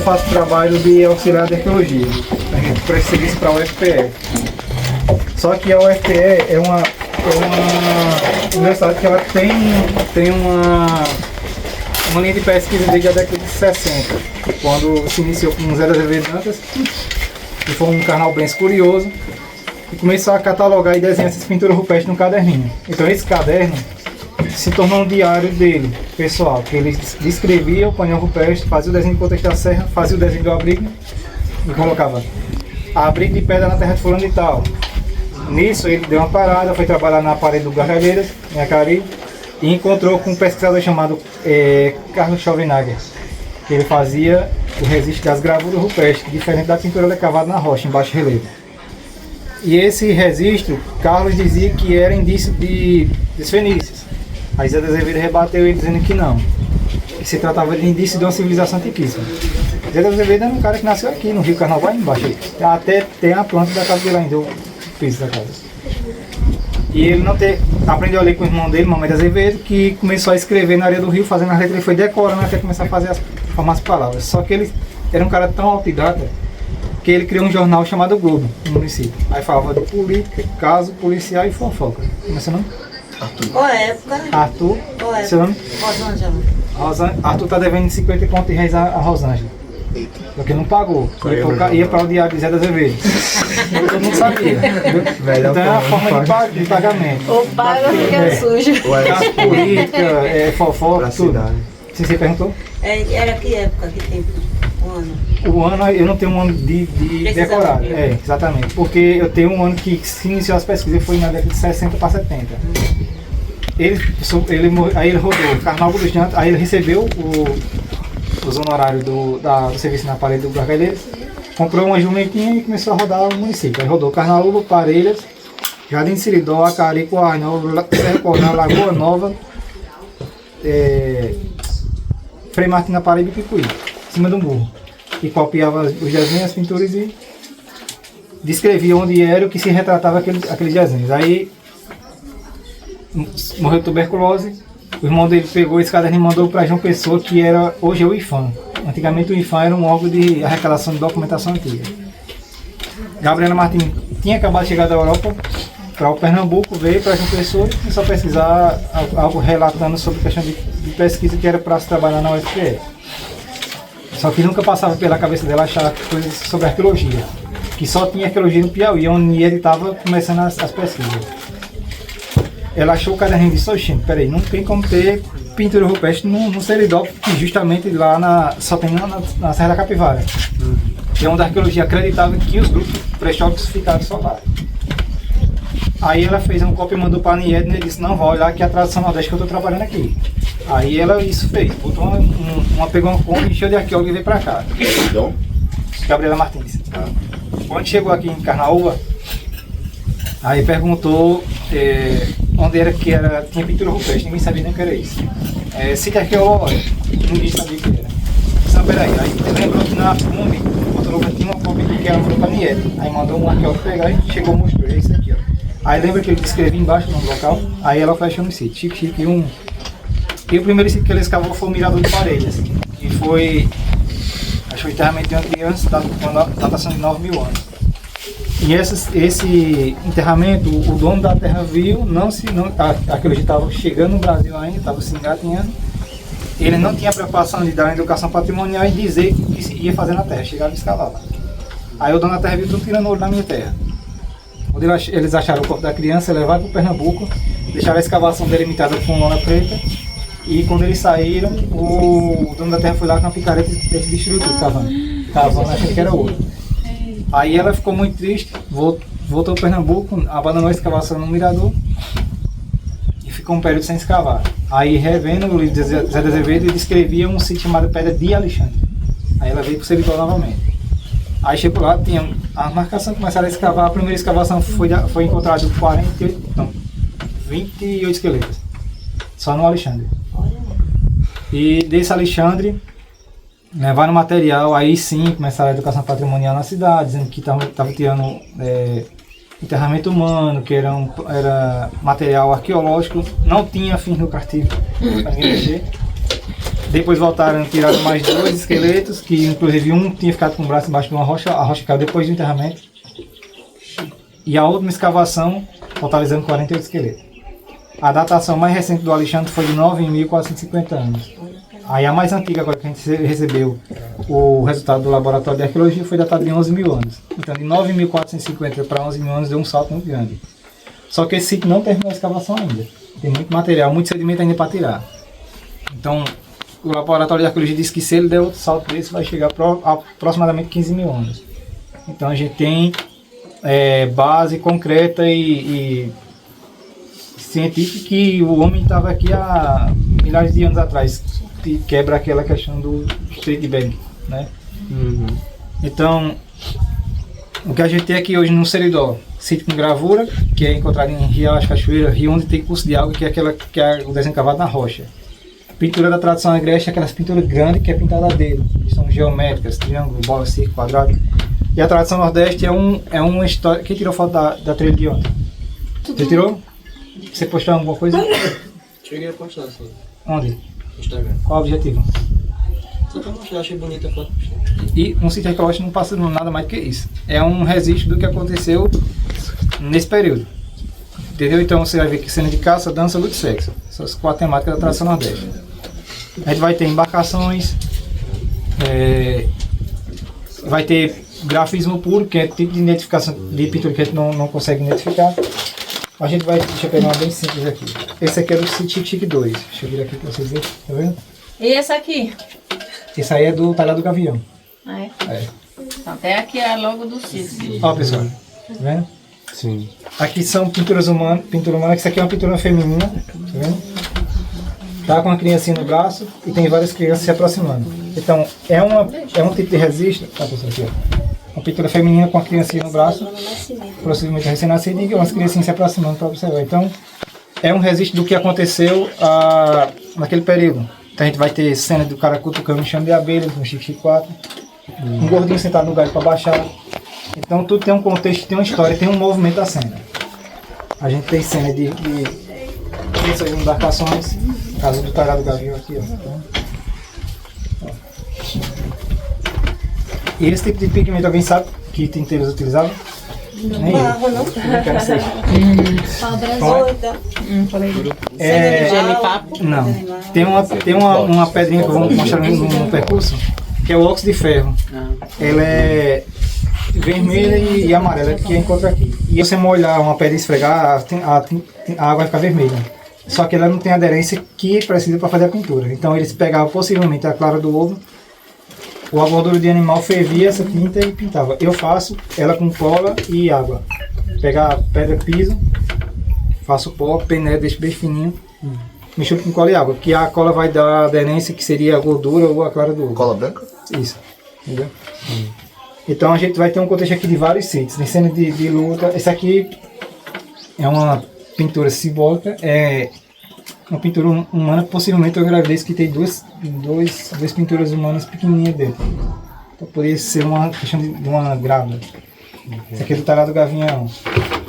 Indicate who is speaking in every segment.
Speaker 1: eu faço trabalho de auxiliar de arqueologia. A gente presta serviço para a UFPE. Só que a UFPE é uma universidade que ela tem uma linha de pesquisa desde a década de 60, quando se iniciou com Zé Azevedo Dantas, que foi um carnal bem curioso, e começou a catalogar e desenhar essas pinturas rupestres num caderninho. Então esse caderno se tornou um diário dele, pessoal, que ele descrevia o painel rupestre, fazia o desenho de contexto da serra, fazia o desenho do abrigo e colocava abrigo de pedra na terra de fulano e tal. Nisso ele deu uma parada, foi trabalhar na parede do Gargalheiras, em Acari, e encontrou com um pesquisador chamado Carlos Schovenhager, que ele fazia o registro das gravuras rupestres, diferente da pintura cavada na rocha, em baixo relevo. E esse registro, Carlos dizia que era indício dos fenícios. Aí Zé de Azevedo rebateu ele dizendo que não, que se tratava de indício de uma civilização antiquíssima. Zé de Azevedo era um cara que nasceu aqui no Rio Carnaval, embaixo. Até tem a planta da casa dele ainda, o piso da casa. E ele aprendeu a ler com o irmão dele, Mamãe de Azevedo, que começou a escrever na areia do rio, fazendo as letras, ele foi decorando até começar a formar as palavras. Só que ele era um cara tão autodidata que ele criou um jornal chamado Globo, no município. Aí falava de política, caso, policial e fofoca. Como é seu nome?
Speaker 2: Arthur. Qual é a época?
Speaker 1: Arthur.
Speaker 2: Qual é?
Speaker 1: Seu nome?
Speaker 2: Rosângela.
Speaker 1: Arthur está devendo 50 conto de reais a Rosângela. Porque não pagou. Ia para o diário de Zé de Azevedo. Eu não sabia. Então é a forma de pagamento.
Speaker 3: Ou paga ou fica sujo.
Speaker 1: Caso política, fofoca, tudo. Você perguntou?
Speaker 2: Era que época, que tempo?
Speaker 1: O ano, eu não tenho um ano de decorado. Exatamente. Porque eu tenho um ano que se iniciou as pesquisas, foi na década de 60 para 70. Aí ele rodou o Carnaval dos Jantos, aí ele recebeu os honorários do serviço na parede do Gargalheiras, comprou uma jumentinha e começou a rodar o município. Aí rodou Carnaúba, Parelhas, Jardim de Siridó, Acari, Coarnal, Serra Coronel, Lagoa Nova, Frei Martim na parede e Picuí, em cima de um burro. E copiava os desenhos, as pinturas e descrevia onde era o que se retratava aqueles desenhos. Aí morreu de tuberculose. O irmão dele pegou esse caderno e mandou para João Pessoa, que era hoje é o IFAM. Antigamente o IFAM era um órgão de arrecadação de documentação antiga. Gabriela Martins tinha acabado de chegar da Europa para o Pernambuco, veio para João Pessoa e começou a pesquisar algo relatando sobre questão de pesquisa que era para se trabalhar na UFPE. Só que nunca passava pela cabeça dela achar coisas sobre arqueologia, que só tinha arqueologia no Piauí, onde ele estava começando as pesquisas. Ela achou o caderninho e disse: oxê, peraí, não tem como ter pintura rupestre no Seridó, que justamente lá só tem na Serra da Capivara. Que é onde a arqueologia acreditava que os grupos pré-históricos ficaram só lá. Aí ela fez um cópia e mandou para a Niedna e disse: não, vai olhar que é a tradição nordeste que eu estou trabalhando aqui. Aí ela isso fez, botou pegou uma Kombi, encheu de arqueólogo e veio para cá. Gabriela Martins. Quando chegou aqui em Carnaúba, aí perguntou onde era que tinha pintura rupestre, ninguém sabia nem o que era isso. Sítio arqueológico, ninguém sabia o que era. Então, peraí, aí lembrou que na Kombi, tinha uma Kombi que ela mandou para a Niedna. Aí mandou um arqueólogo pegar e chegou e mostrou, é isso aqui, ó. Aí lembra que ele escrevia embaixo no local, aí ela flechou no sítio, Chique, e o primeiro sítio que ele escavou foi o Mirador de Parelhas, que foi, acho que o enterramento de uma criança, com datação de 9.000 anos. E esse enterramento, o dono da terra viu, a arqueologia estava chegando no Brasil ainda, estava se engatinhando, ele não tinha preocupação de dar uma educação patrimonial e dizer o que se ia fazer na terra, chegava e escavava. Aí o dono da terra viu tudo tirando ouro na minha terra. Quando eles acharam o corpo da criança, levaram para o Pernambuco, deixaram a escavação delimitada com lona preta, e quando eles saíram, o dono da terra foi lá com a picareta e destruiu tudo, cavando, achando que era ouro. Aí ela ficou muito triste, voltou para Pernambuco, abandonou a escavação no Mirador e ficou um período sem escavar. Aí, revendo o livro de Zé de Azevedo, ele descrevia um sítio chamado Pedra de Alexandre. Aí ela veio para o Seridó novamente. Aí chegou lá, tinha a marcação, começaram a escavar. A primeira escavação foi encontrado 28 esqueletos, só no Alexandre. E desse Alexandre, levaram material, aí sim começaram a educação patrimonial na cidade, dizendo que estavam tirando enterramento humano, que era material arqueológico, não tinha fins lucrativos para ninguém mexer. Depois voltaram, tiraram mais 2 esqueletos, que inclusive um tinha ficado com o braço embaixo de uma rocha, a rocha caiu depois do enterramento. E a última escavação, totalizando 48 esqueletos. A datação mais recente do Alexandre foi de 9.450 anos. Aí a mais antiga, agora que a gente recebeu o resultado do laboratório de arqueologia, foi datada de 11 mil anos. Então de 9.450 para 11 mil anos deu um salto muito grande. Só que esse sítio não terminou a escavação ainda. Tem muito material, muito sedimento ainda para tirar. Então o laboratório de arqueologia disse que se ele der outro salto desse, vai chegar a aproximadamente 15 mil anos. Então a gente tem base concreta e científica que o homem estava aqui há milhares de anos atrás, que quebra aquela questão do Strait Bering, né? Então, o que a gente tem aqui hoje no Seridó, sítio com gravura, que é encontrado em riachos, cachoeira, rio onde tem curso de água, que é o desenho cavado na rocha. Pintura da tradição agreste, aquelas pinturas grandes que é pintada a dedo, que são geométricas, triângulo, bola, círculo, quadrado. E a tradição nordeste é uma história. Quem tirou foto da trilha de ontem? Você tirou? Você postou alguma coisa?
Speaker 4: Cheguei a postar assim,
Speaker 1: Onde?
Speaker 4: no Instagram.
Speaker 1: Qual o objetivo?
Speaker 4: Só pra mostrar, achei bonita a foto.
Speaker 1: E um sítio arqueológico não passa nada mais do que isso. É um registro do que aconteceu nesse período. Entendeu? Então você vai ver que cena de caça, dança, luta e sexo. Essas 4 temáticas da tradição nordeste. A gente vai ter embarcações, vai ter grafismo puro, que é tipo de identificação de pintura que a gente não consegue identificar. A gente vai, deixa eu pegar uma bem simples aqui. Esse aqui é do Chique Chique 2. Deixa eu vir aqui para vocês verem, tá vendo?
Speaker 3: E esse aqui?
Speaker 1: Esse aí é do Talhado do Gavião.
Speaker 3: Ah, é?
Speaker 1: É.
Speaker 3: Então, até aqui é logo do sítio.
Speaker 1: Ó pessoal, tá vendo?
Speaker 4: Sim.
Speaker 1: Aqui são pintura humana, que isso aqui é uma pintura feminina, tá vendo? Tá com uma criancinha no braço e tem várias crianças se aproximando. Então, é um tipo de registro, tá pessoal, aqui, ó. Uma pintura feminina com a criancinha no braço, possivelmente recém-nascida, e umas criancinhas se aproximando para observar. Então, é um registro do que aconteceu naquele período. Então, a gente vai ter cena do cara cutucando um chão de abelhas, no Chique Chique 4, um gordinho sentado no galho para baixar. Então, tudo tem um contexto, tem uma história, tem um movimento da cena. A gente tem cena de essas embarcações, no caso do Talhado do Gavião aqui, ó. Então, e esse tipo de pigmento, alguém sabe que tinteiros utilizavam? Nem eu.
Speaker 2: Barro, não?
Speaker 1: Não quero saber.
Speaker 2: Genipapo?
Speaker 1: Não. Tem uma pedrinha que eu vou mostrar no percurso, que é o óxido de ferro. Ela é vermelha e amarela, que encontra aqui. E você molhar uma pedra e esfregar, a água vai ficar vermelha. Só que ela não tem a aderência que precisa para fazer a pintura. Então eles pegavam possivelmente a clara do ovo, a gordura de animal, fervia essa tinta e pintava. Eu faço ela com cola e água. Pegar pedra piso, faço pó, peneiro, deixo bem fininho, misturo com cola e água, que a cola vai dar a aderência que seria a gordura ou a clara do ovo.
Speaker 5: Cola branca?
Speaker 1: Isso, entendeu? Então a gente vai ter um contexto aqui de vários sítios, tem cena de luta. Esse aqui é uma pintura simbólica, é uma pintura humana, possivelmente uma gravidez que tem duas pinturas humanas pequenininhas dentro. Então poderia ser uma questão de uma grávida. Esse aqui é do Talhado do Gavião.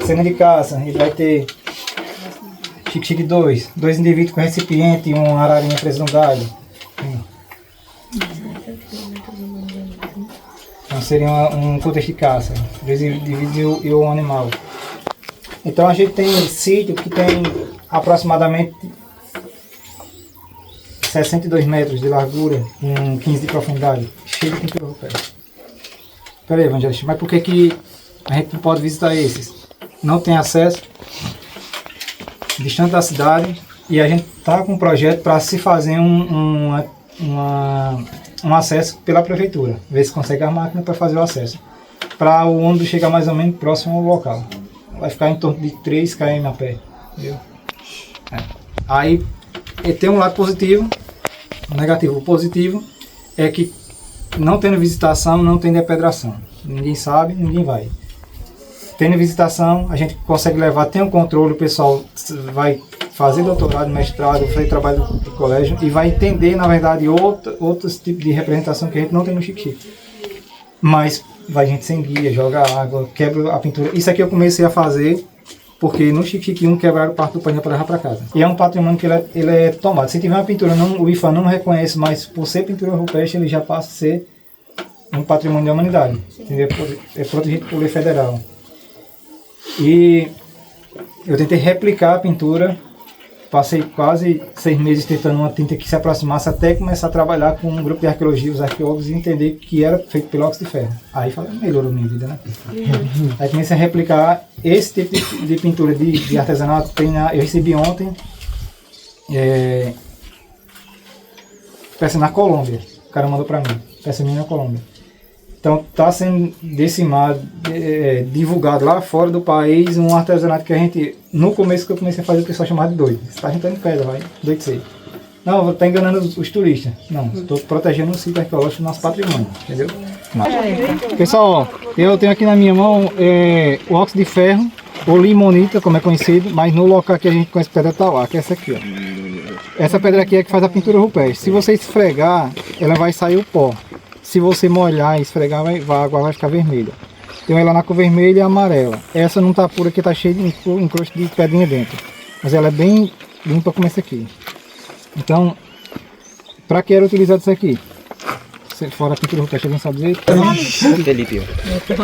Speaker 1: Cena de caça, ele vai ter Chique Chique 2, 2 indivíduos com recipiente e uma ararinha presa no galho. Então seria um contexto de caça, 2 indivíduos e um animal. Então a gente tem sítio que tem aproximadamente 62 metros de largura, com 15 de profundidade, cheio de pintura rupestre. Peraí, Evangelista, mas por que a gente não pode visitar esses? Não tem acesso, distante da cidade, e a gente está com um projeto para se fazer um acesso pela prefeitura, ver se consegue a máquina para fazer o acesso, para o ônibus chegar mais ou menos próximo ao local. Vai ficar em torno de 3 km a pé, entendeu? Aí tem um lado positivo, negativo. O positivo é que não tendo visitação, não tem depedração. Ninguém sabe, ninguém vai. Tendo visitação, a gente consegue levar, tem um controle, o pessoal vai fazer doutorado, mestrado, fazer trabalho de colégio e vai entender, na verdade, outros tipos de representação que a gente não tem no Chique Chique. Mas vai gente sem guia, joga água, quebra a pintura. Isso aqui eu comecei a fazer porque no Chique Chique 1 quebraram parte do painel para levar para casa. E é um patrimônio que ele é tombado. Se tiver uma pintura, o IFAM não reconhece, mas por ser pintura rupestre, ele já passa a ser um patrimônio da humanidade. Entendeu? É protegido por lei federal. E eu tentei replicar a pintura, passei quase 6 meses tentando uma tinta que se aproximasse até começar a trabalhar com um grupo de arqueologia, os arqueólogos, e entender que era feito pelo óxido de ferro. Aí melhorou minha vida, né? Aí comecei a replicar esse tipo de pintura de artesanato. Eu recebi ontem peça na Colômbia, o cara mandou para mim, peça minha na Colômbia. Então está sendo decimado, divulgado lá fora do país um artesanato que a gente, no começo que eu comecei a fazer, o pessoal chamava de doido. Você está juntando pedra, vai, doido ser. Não, vou estar enganando os turistas. Não, estou protegendo o sítio arqueológico do nosso patrimônio, entendeu? Pessoal, eu tenho aqui na minha mão o óxido de ferro, ou limonita, como é conhecido, mas no local que a gente conhece pedra tauá, que é essa aqui, ó. Essa pedra aqui é que faz a pintura rupestre. Se você esfregar, ela vai sair o pó. Se você molhar e esfregar, a água vai ficar vermelha. Tem ela na cor vermelha e amarela. Essa não está pura, porque está cheia de encrosto de pedrinha dentro. Mas ela é bem limpa como essa aqui. Então, para que era utilizado isso aqui? Fora a pintura rupestre, alguém sabe dizer?
Speaker 4: Felipe.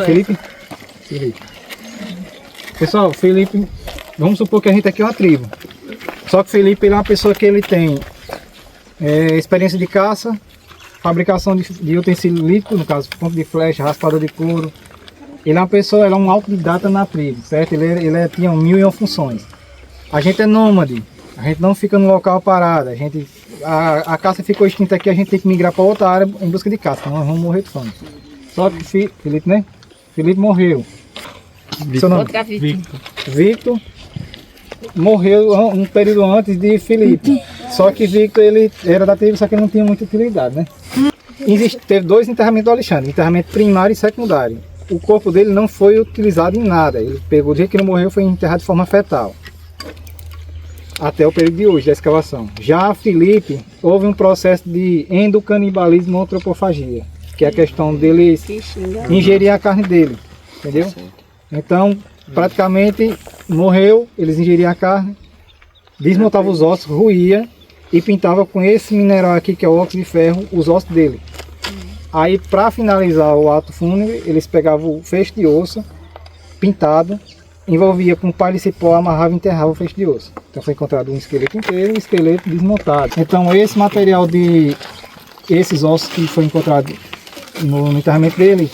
Speaker 1: Felipe? Felipe. Pessoal, Felipe, vamos supor que a gente aqui é uma tribo. Só que Felipe ele é uma pessoa que ele tem experiência de caça, fabricação de utensílio líquido, no caso, ponto de flecha, raspador de couro. Ele é uma pessoa, ele é um autodidata na tribo, certo? Ele tinha 1001 funções. A gente é nômade, a gente não fica no local parado. A caça ficou extinta aqui, a gente tem que migrar para outra área em busca de caça, senão nós vamos morrer de fome. Só que Felipe, né? Felipe morreu. Seu nome? Victor morreu um período antes de Felipe. Só que Victor ele era da tribo, só que ele não tinha muita utilidade, né? Teve 2 enterramentos do Alexandre, enterramento primário e secundário. O corpo dele não foi utilizado em nada. Ele pegou, do jeito que ele morreu, foi enterrado de forma fetal. Até o período de hoje, da escavação. Já Felipe, houve um processo de endocanibalismo ou antropofagia, que é a questão dele ingerir a carne dele, entendeu? Então, praticamente, morreu, eles ingeriam a carne, desmontavam os ossos, ruía e pintava com esse mineral aqui, que é o óxido de ferro, os ossos dele. Aí, para finalizar o ato fúnebre, eles pegavam o feixe de osso, pintado, envolvia com palha e cipó, amarrava e enterrava o feixe de osso. Então foi encontrado um esqueleto inteiro e um esqueleto desmontado. Então esse material esses ossos que foi encontrado no enterramento dele,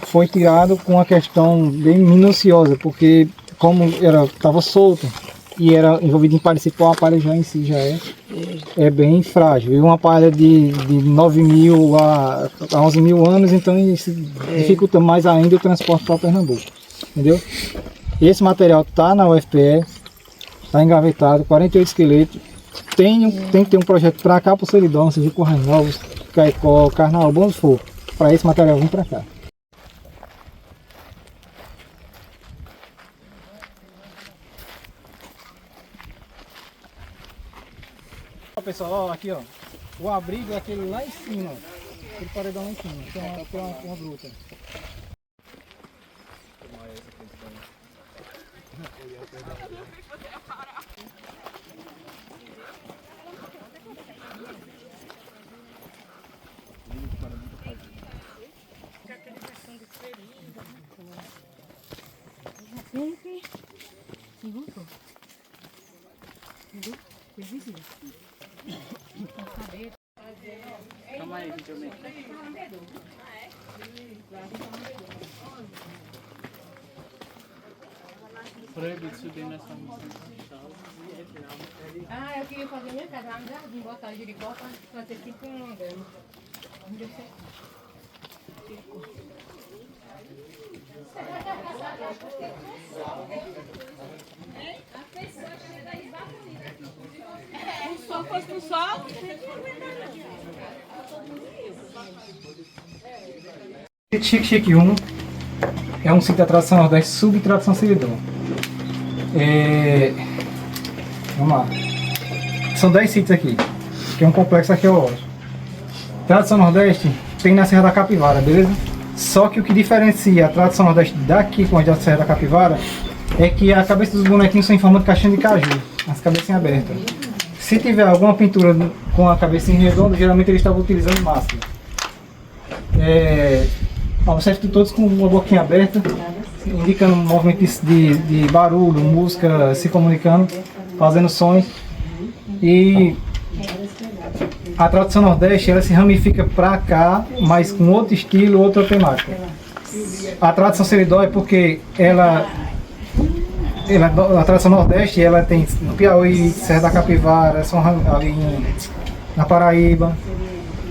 Speaker 1: foi tirado com uma questão bem minuciosa, porque como estava solto e era envolvido em palha e cipó, a palha já em si já é bem frágil. E uma palha de 9.000 a 11.000 anos, então isso dificulta mais ainda o transporte para Pernambuco. Entendeu? Esse material está na UFPE, está engavetado, 48 esqueletos. Tem que ter um projeto para cá, para o Seridó, seja Currais Novos, Caicó, Carnaval, bom se for, para esse material vir para cá. Pessoal, ó, aqui ó, o abrigo é aquele lá em cima, aquele paredão lá em cima, tem uma gruta.
Speaker 5: Proibido subir nessa música.
Speaker 6: Ah, eu queria fazer minha casa lá no jardim, botar o jericó para fazer tipo um grama.
Speaker 3: Se só fosse pro sol,
Speaker 1: Chique Chique 1 é um sítio da tradição nordeste, subtradição Seridó. Vamos lá. São 10 sítios aqui, que é um complexo arqueológico. Tradição nordeste tem na Serra da Capivara, beleza? Só que o que diferencia a tradição nordeste daqui com a da Serra da Capivara é que a cabeça dos bonequinhos são em forma de caixinha de caju, as cabecinhas abertas. Se tiver alguma pintura com a cabecinha redonda, geralmente eles estavam utilizando máscara. Observe todos com uma boquinha aberta, indicando movimentos de barulho, música, se comunicando, fazendo sons. E a tradição nordeste, ela se ramifica para cá, mas com outro estilo, outra temática. A tradição seridó é porque a tradição nordeste, ela tem no Piauí, Serra da Capivara, ali na Paraíba,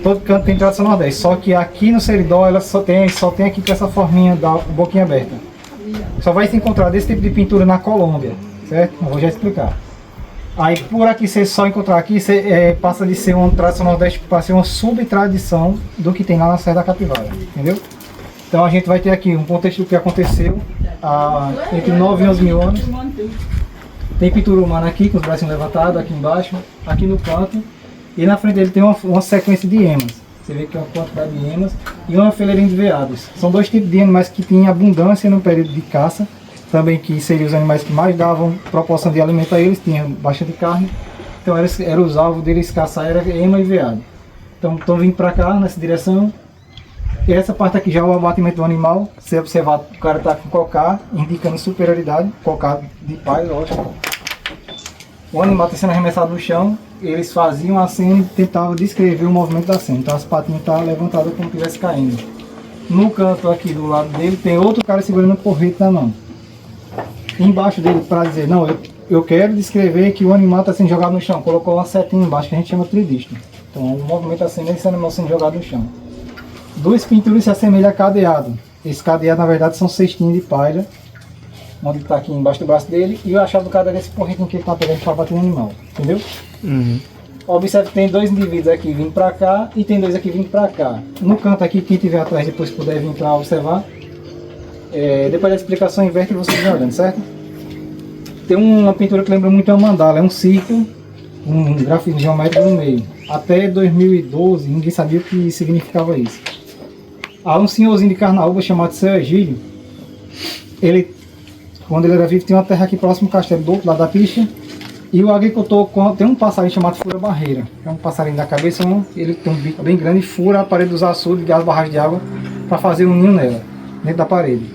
Speaker 1: todo canto tem tradição nordeste, só que aqui no seridó ela só tem aqui com essa forminha da boquinha aberta. Só vai se encontrar desse tipo de pintura na Colômbia, certo? Eu vou já explicar. Aí por aqui você só encontrar aqui, passa de ser uma tradição nordeste para ser uma subtradição do que tem lá na Serra da Capivara, entendeu? Então a gente vai ter aqui um contexto do que aconteceu entre 9 e 11 mil anos. Tem pintura humana aqui, com os braços levantados, aqui embaixo, aqui no canto. E na frente dele tem uma sequência de emas. Você vê que é uma quantidade de emas e uma fileirinha de veados. São dois tipos de animais que tinham abundância no período de caça. Também que seriam os animais que mais davam proporção de alimento a eles, tinham bastante carne. Então era os alvos deles caçar, era ema e veado. Então estão vindo para cá, nessa direção. E essa parte aqui já é o abatimento do animal. Você observar, o cara está com cocar, indicando superioridade, cocar de pai, lógico. O animal está sendo arremessado no chão, eles faziam a cena e tentavam descrever o movimento da cena. Então as patinhas estavam levantadas como se estivesse caindo. No canto aqui do lado dele tem outro cara segurando um porrete na mão. Embaixo dele, para dizer, não, eu quero descrever que o animal está sendo jogado no chão. Colocou uma setinha embaixo que a gente chama tridista. Então o movimento da cena é esse animal sendo jogado no chão. Duas pinturas se assemelham a cadeado. Esse cadeado na verdade são cestinhas de palha, onde está aqui embaixo do braço dele, e a chave do cadeado é esse porretinho que ele está pegando para bater no animal, entendeu? Uhum. Observe que tem dois indivíduos aqui vindo para cá e tem dois aqui vindo para cá. No canto aqui, quem estiver atrás depois puder vir para observar. Depois da explicação inverte vocês vão olhando, certo? Tem uma pintura que lembra muito a mandala, é um círculo, um grafismo geométrico no meio. Até 2012 ninguém sabia o que significava isso. Há um senhorzinho de Carnaúba chamado Seu Egílio. Ele, quando ele era vivo, tinha uma terra aqui próximo ao castelo, do outro lado da pista. E o agricultor tem um passarinho chamado fura-barreira. É um passarinho da cabeça, ele tem um bico bem grande e fura a parede dos açudes e as barragens de água para fazer um ninho nela, dentro da parede.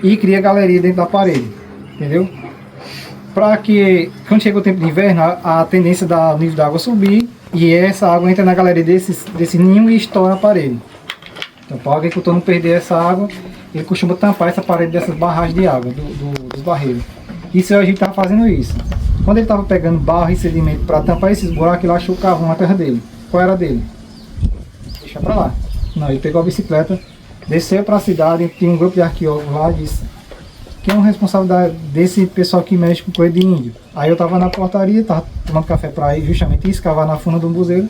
Speaker 1: E cria galeria dentro da parede, entendeu? Para que, quando chega o tempo de inverno, a tendência do nível da água subir e essa água entra na galeria desse ninho e estoura a parede. Então, para o agricultor não perder essa água, ele costuma tampar essa parede dessas barragens de água, dos barreiros. E o Seu Egílio estava fazendo isso. Quando ele estava pegando barro e sedimento para tampar esses buracos, ele achou o carvão na terra dele. Qual era dele? Deixa para lá. Não, ele pegou a bicicleta, desceu para a cidade, tinha um grupo de arqueólogos lá, disse que é um responsável desse pessoal que mexe com coisa de índio. Aí eu estava na portaria, estava tomando café para ir justamente escavar na funda do umbuzeiro.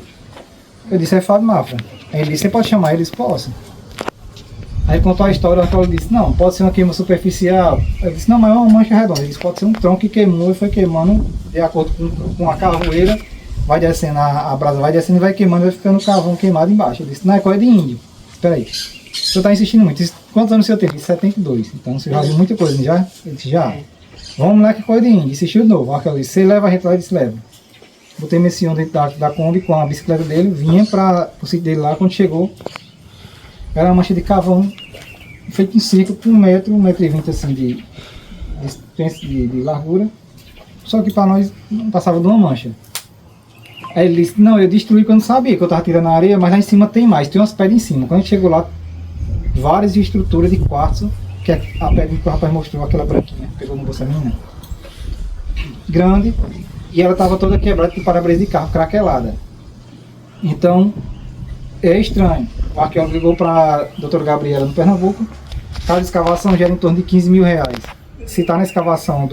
Speaker 1: Eu disse, é Fábio Mafra. Aí ele disse, você pode chamar ele? Eu disse, posso. Aí contou a história, o arqueólogo disse, não, pode ser uma queima superficial. Eu disse, não, mas é uma mancha redonda. Ele disse, pode ser um tronco que queimou e foi queimando de acordo com a carvoeira, vai descendo, a brasa vai descendo e vai queimando, vai ficando o carvão queimado embaixo. Ele disse, não, é coisa de índio. Espera aí. O senhor está insistindo muito. Quantos anos o senhor teve? 72. Então você já viu muita coisa, já? Ele disse, já. Vamos lá que é coisa de índio. Insistiu de novo. O arqueólogo disse, você leva a gente lá? Ele disse, leva. Botei meu senhor dentro da Kombi com a bicicleta dele, vinha para o sítio dele lá. Quando chegou, era uma mancha de carvão feito em círculo com 1 metro, 1,20 m assim de largura. Só que para nós não passava de uma mancha. Aí ele disse, não, eu destruí quando sabia que eu estava tirando a areia, mas lá em cima tem mais, tem umas pedras em cima. Quando a gente chegou lá, várias estruturas de quartzo, que é a pedra que o rapaz mostrou, aquela branquinha, pegou no bolso da menina. Grande, e ela estava toda quebrada com para-brisa de carro, craquelada. Então, é estranho. O arqueólogo ligou para a doutora Gabriela no Pernambuco. Cada escavação gera em torno de 15 mil reais. Se está na escavação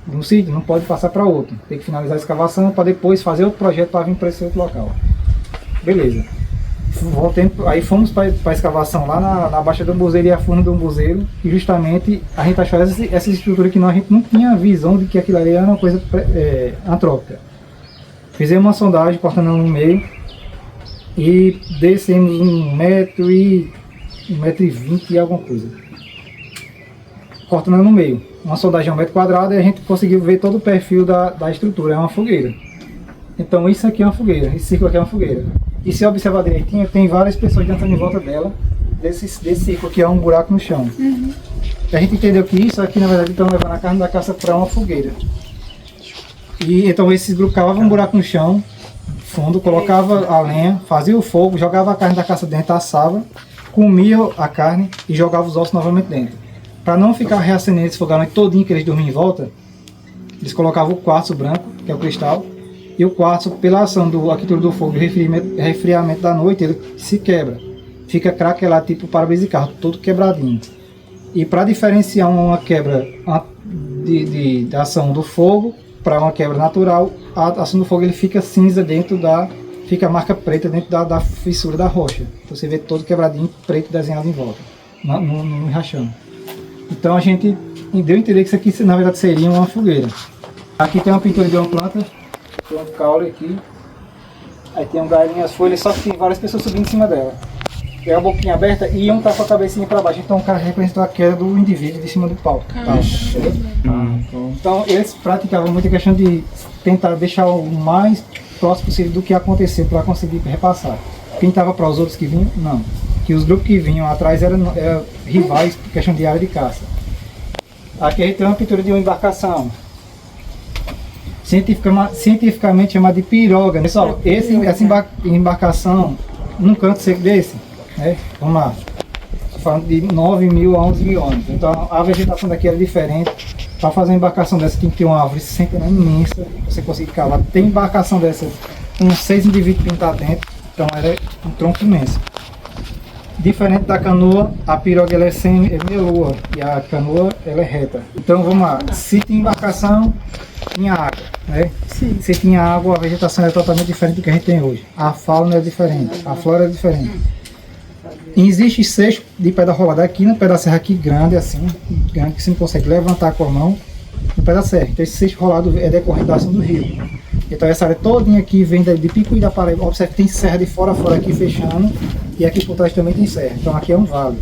Speaker 1: no sítio, não pode passar para outro. Tem que finalizar a escavação para depois fazer outro projeto para vir para esse outro local. Beleza. Aí fomos para a escavação lá na Baixa do Umbuzeiro e a Furna do Umbuzeiro. E justamente a gente achou essa estrutura que a gente não tinha visão de que aquilo ali era uma coisa antrópica. Fizemos uma sondagem cortando no meio e descemos 1,20 m e alguma coisa. Cortando no meio. uma soldagem a 1 metro quadrado, e a gente conseguiu ver todo o perfil da estrutura, é uma fogueira. Então isso aqui é uma fogueira, esse círculo aqui é uma fogueira. E se observar direitinho, tem várias pessoas dançando em volta dela, desse círculo aqui é um buraco no chão. A gente entendeu que isso aqui, na verdade, estão levando a carne da caça para uma fogueira. E então esses grupos cavavam um buraco no chão, fundo, colocava a lenha, fazia o fogo, jogava a carne da caça dentro, assava, comia a carne e jogava os ossos novamente dentro. Para não ficar reacendendo esse fogo a noite todinho que eles dormiam em volta, eles colocavam o quartzo branco, que é o cristal, e o quartzo, pela ação do aquecimento do fogo e resfriamento da noite, ele se quebra. Fica craquelado tipo para-brisa de carro, todo quebradinho. E para diferenciar uma quebra de ação do fogo para uma quebra natural, a ação do fogo ele fica cinza dentro fica a marca preta dentro da fissura da rocha. Você vê todo quebradinho, preto desenhado em volta, no rachão. Então a gente deu a entender que isso aqui na verdade seria uma fogueira. Aqui tem uma pintura de uma planta, tem um caule aqui, aí tem um galinho, as folhas, só que tem várias pessoas subindo em cima dela. É a boquinha aberta e um tá com a cabecinha para baixo, então o cara representou a queda do indivíduo de cima do pau. Então eles praticavam muito a questão de tentar deixar o mais próximo possível do que aconteceu para conseguir repassar. Pintava para os outros que vinham? Não. Que os grupos que vinham atrás eram rivais por questão de área de caça. Aqui a gente tem uma pintura de uma embarcação. Cientificamente chamada de piroga. Pessoal, essa embarcação, num canto seco desse, né? Vamos lá, falando de 9.000 a 11.000 anos. Então a vegetação daqui era diferente. Para fazer uma embarcação dessa tem que ter uma árvore centenária imensa, você conseguir cavar. Tem embarcação dessa com 6 indivíduos pintados dentro, então era um tronco imenso. Diferente da canoa, a piroga ela é meia lua e a canoa ela é reta. Então vamos lá, se tinha embarcação, tinha água, né? Sim. Se tinha água, a vegetação era totalmente diferente do que a gente tem hoje. A fauna é diferente, a flora é diferente. E existe cesto de pedra rolada aqui no pé da serra aqui grande assim, grande que você não consegue levantar com a mão no pé da serra. Então esse cesto rolado é decorrente da ação do rio. Então essa área todinha aqui vem de Picuí da Paraíba. Observe que tem serra de fora a fora aqui fechando e aqui por trás também tem serra. Então aqui é um vale.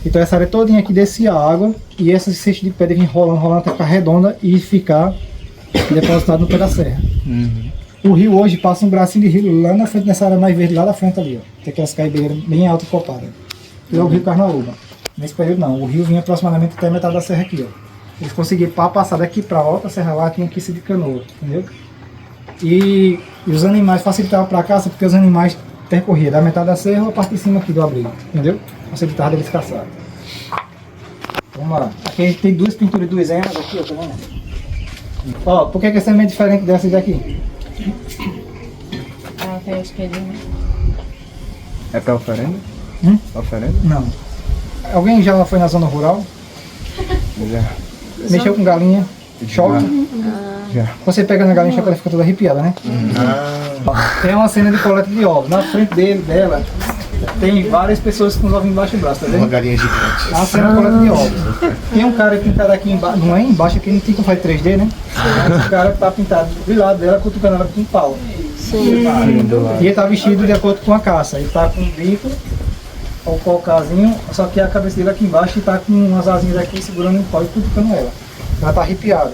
Speaker 1: Então essa área todinha aqui descia a água e esse cesto de pedra vem rolando até ficar redonda e ficar depositado no pé da serra. O rio hoje passa um bracinho de rio lá na frente, nessa área mais verde, lá da frente ali, ó. Tem aquelas caibeiras bem altas e copadas. E é o rio Carnaúba. Nesse período não, o rio vinha aproximadamente até a metade da serra aqui, ó. Eles conseguiram passar daqui para outra serra lá, tinha que ser de canoa, entendeu? E os animais facilitavam para a caça, porque os animais percorriam da metade da serra a parte de cima aqui do abrigo, entendeu? Facilitava eles caçar. Vamos lá. Aqui a gente tem duas pinturas de 2 emas aqui, ó, tá vendo? Ó, por que essa é meio diferente dessas daqui?
Speaker 6: Ah, tem a esquerdinha.
Speaker 7: É pra oferenda? Oferenda?
Speaker 1: Não. Alguém já foi na zona rural?
Speaker 7: Já.
Speaker 1: Mexeu com galinha? Choca?
Speaker 7: Já.
Speaker 1: Você pega na galinha, choca, ela fica toda arrepiada, né? Tem uma cena de coleta de ovos. Na frente dela, tem várias pessoas com os ovos embaixo do braço, tá vendo?
Speaker 7: Uma galinha gigante.
Speaker 1: É uma cena de coleta de ovos. Tem um cara pintado aqui embaixo, não é embaixo, aqui não tem como fazer 3D, né? Esse cara tá pintado do lado dela, cutucando ela com um pau.
Speaker 2: Sim.
Speaker 1: E ele tá vestido de acordo com a caça. Ele tá com um bico, o cocazinho, só que a cabeça dele aqui embaixo e tá com umas asinhas aqui segurando um pau e cutucando ela. Ela tá arrepiada.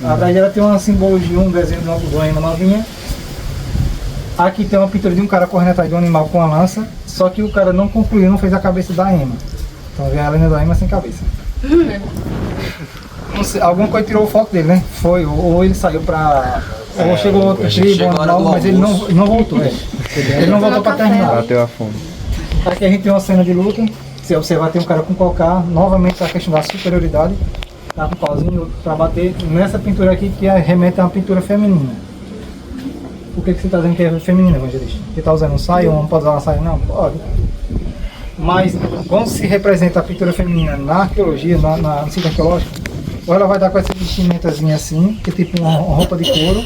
Speaker 1: Atrás dela tem uma simbologia, um desenho de uma novinha. Aqui tem uma pintura de um cara correndo atrás de um animal com uma lança, só que o cara não concluiu, não fez a cabeça da ema. Então vê a lenda da ema sem cabeça. Não sei, alguma coisa tirou o foco dele, né? Foi, ou ele saiu pra... Ou chegou outro tribo, mas ele não voltou. Ele não voltou pra terminar.
Speaker 7: Bateu a fome.
Speaker 1: Aqui a gente tem uma cena de luta. Se observar, tem um cara com cocar, novamente a questão da superioridade. Tá com o pauzinho pra bater nessa pintura aqui que remete a uma pintura feminina. Por que você está dizendo que é feminina, evangelista? Você está usando um saio, não pode usar uma saia? Não, pode. Mas quando se representa a pintura feminina na arqueologia, no sítio arqueológico, ou ela vai estar com essa vestimentazinha assim, que é tipo uma roupa de couro,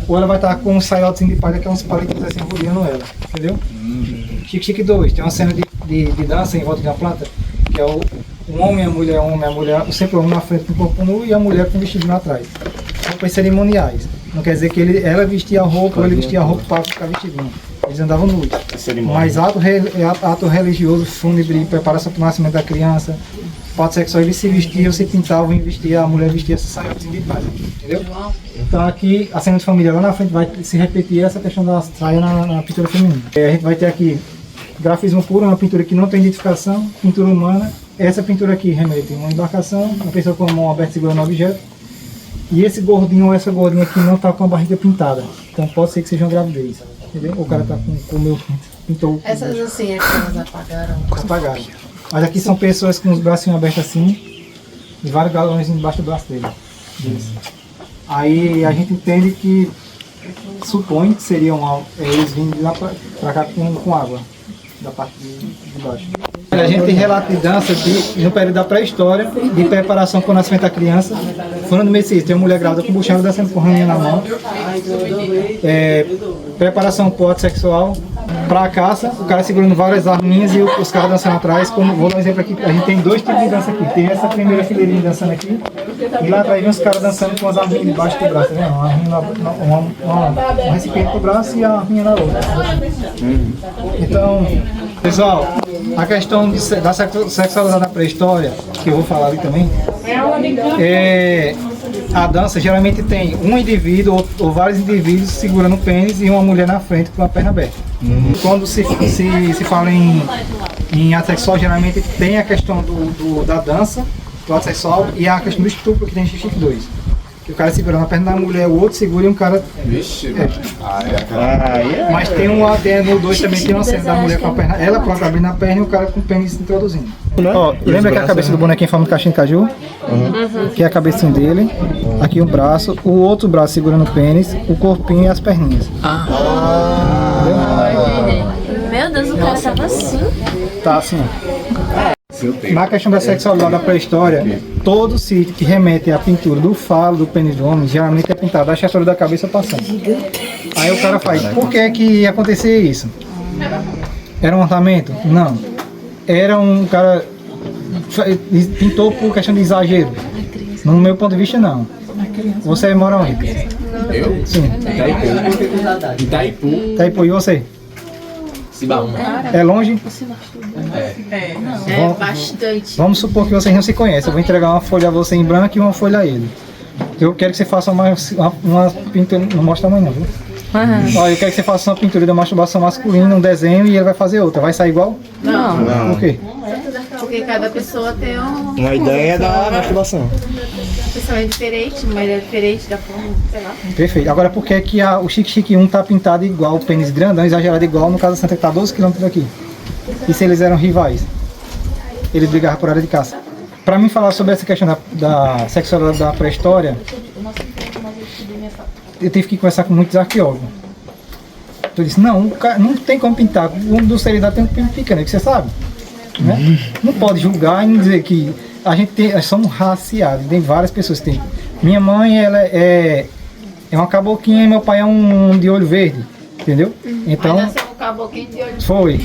Speaker 1: ou ela vai estar com um saiotezinho de palha, que é uns palitos assim rodeando ela, entendeu? Chique 2, tem uma cena de dança em volta de uma planta, que é um homem e a mulher, sempre o homem na frente com o corpo nu e a mulher com o vestidinho atrás. São coisas cerimoniais. Não quer dizer que ela vestia a roupa ou ele vestia a roupa para ficar vestido, não. Eles andavam nus. Mas ato religioso, fúnebre, preparação para o nascimento da criança, parte sexual, eles se vestiam, se pintavam e vestia, a mulher vestia essa saia de paz, entendeu? Então aqui, a cena de família lá na frente vai se repetir essa questão da saia na pintura feminina. A gente vai ter aqui grafismo puro, uma pintura que não tem identificação, pintura humana. Essa pintura aqui remete a uma embarcação, uma pessoa com a mão aberta segurando um objeto. E esse gordinho ou essa gordinha aqui não está com a barriga pintada. Então pode ser que seja uma gravidez. Entendeu? O cara está com o meu pintou.
Speaker 6: Essas assim é que elas apagaram.
Speaker 1: Apagaram. Mas aqui são pessoas com os bracinhos abertos assim e vários galões embaixo do braço deles. Aí a gente entende que supõe que seriam eles vindo de lá para cá com água da parte de baixo. A gente relata de dança no período da pré-história, de preparação para o nascimento da criança. Falando do Messias, tem uma mulher grávida com buchada dançando com rainha na mão. Preparação para o ato sexual, para a caça, o cara segurando várias arminhas e os caras dançando atrás. Como, vou dar um exemplo aqui, a gente tem dois tipos de dança aqui. Tem essa primeira fileirinha dançando aqui, e lá atrás vem os caras dançando com as arminhas debaixo do braço. Um recipiente no braço e a arminha na outra. Então, pessoal, a questão da sexualidade na pré-história, que eu vou falar ali também, a dança geralmente tem um indivíduo ou vários indivíduos segurando o pênis e uma mulher na frente com a perna aberta. Quando se fala em ato sexual, geralmente tem a questão da dança, do ato sexual, e a questão do estupro, que tem Chique 2. Que o cara segurando a perna da mulher, o outro segura e um cara... Vixe, mas tem um ADN no 2 também, tem uma cena da mulher com a perna, ela própria abrindo a perna e o cara com o pênis introduzindo. Ó, lembra que a cabeça do bonequinho em forma de caixinha de caju? Que é a cabecinha dele, aqui um braço, o outro braço segurando o pênis, o corpinho e as perninhas.
Speaker 8: Meu Deus, o cara tava assim.
Speaker 1: Tá assim, ó. Na questão da sexualidade da pré-história, todo sítio que remete à pintura do falo, do pênis do homem, geralmente é pintado da extratura da cabeça passando. Aí o cara faz, por que que ia acontecer isso? Era um ornamento? Não. Era um cara, pintou por questão de exagero. No meu ponto de vista, não. Você mora onde?
Speaker 9: Eu?
Speaker 1: Sim. Itaipu, e você?
Speaker 9: Cibaúna.
Speaker 1: É longe?
Speaker 8: É bastante.
Speaker 1: Vamos supor que vocês não se conhecem. Eu vou entregar uma folha a você em branco e uma folha a ele. Eu quero que você faça uma pintura. Não mostra amanhã, não, viu? Olha, eu quero que você faça uma pintura de masturbação masculina, um desenho, e ele vai fazer outra. Vai sair igual?
Speaker 6: Não.
Speaker 1: Por quê?
Speaker 6: Porque cada pessoa tem
Speaker 4: Uma ideia da masturbação.
Speaker 6: A pessoa é diferente, mas é diferente da forma, sei lá.
Speaker 1: Perfeito. Agora, por que é que o Chique 1 tá pintado igual, o pênis grandão, exagerado igual, no caso da Santa que tá 12 km daqui? E se eles eram rivais? Eles brigavam por área de caça. Para mim falar sobre essa questão da sexualidade da pré-história, eu tive que conversar com muitos arqueólogos. Eu disse, não tem como pintar, um dos seriedade tem um pênis pequeno, que você sabe. Né? Não pode julgar e dizer que a gente somos raciados, tem várias pessoas que tem. Minha mãe, ela é uma caboquinha e meu pai é um de olho verde, entendeu? Então,
Speaker 6: Mas nasceu um caboquinho de olho.
Speaker 1: foi.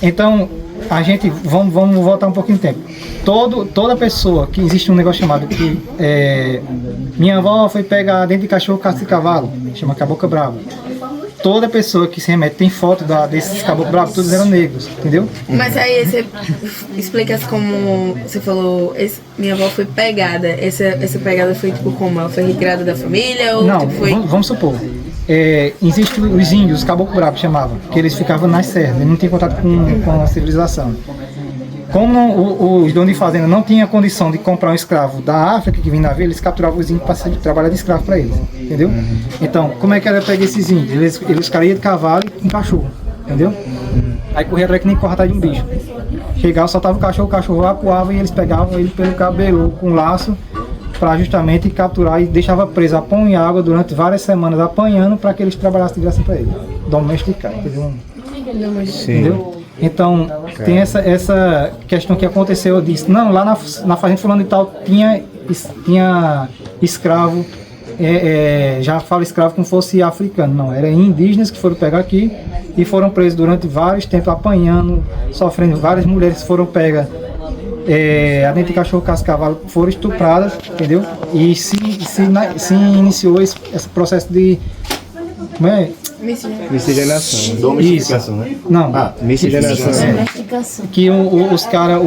Speaker 1: Então, a gente, vamos voltar um pouquinho de tempo. Toda pessoa que existe um negócio chamado que minha avó foi pegar dentro de cachorro casca de cavalo, chama cabocla brava. Toda pessoa que se remete tem foto desses caboclos bravos, todos eram negros, entendeu?
Speaker 8: Mas aí você explica como você falou, minha avó foi pegada. Essa pegada foi tipo como? Ela foi retirada da família? Ou
Speaker 1: Não,
Speaker 8: tipo, foi...
Speaker 1: vamos supor. Existem os índios, os caboclos bravos chamavam, que eles ficavam nas serras, eles não tinham contato com a civilização. Como os donos de fazenda não tinham condição de comprar um escravo da África que vinha na vila, eles capturavam os índios para trabalhar de escravo para eles, entendeu? Então, como é que ela pega esses índios? Eles caíam de cavalo e com cachorro, entendeu? Aí corria atrás que nem cortar de um bicho. Chegava, soltava o cachorro acuava e eles pegavam ele pelo cabelo com laço para justamente capturar e deixava preso a pão e água durante várias semanas apanhando para que eles trabalhassem de graça para ele. Domesticar, entendeu? Entendeu? Então, tem essa questão que aconteceu, eu disse, não, lá na fazenda fulano e tal tinha escravo, já falo escravo como fosse africano, não, eram indígenas que foram pegar aqui e foram presos durante vários tempos, apanhando, sofrendo, várias mulheres foram pegas a dente de cachorro, caso de cavalo, foram estupradas, entendeu? E se iniciou esse processo de... Como é?
Speaker 4: Miscigenação.
Speaker 7: Domesticação, né?
Speaker 1: Não.
Speaker 4: Miscigenação.
Speaker 1: Que os caras,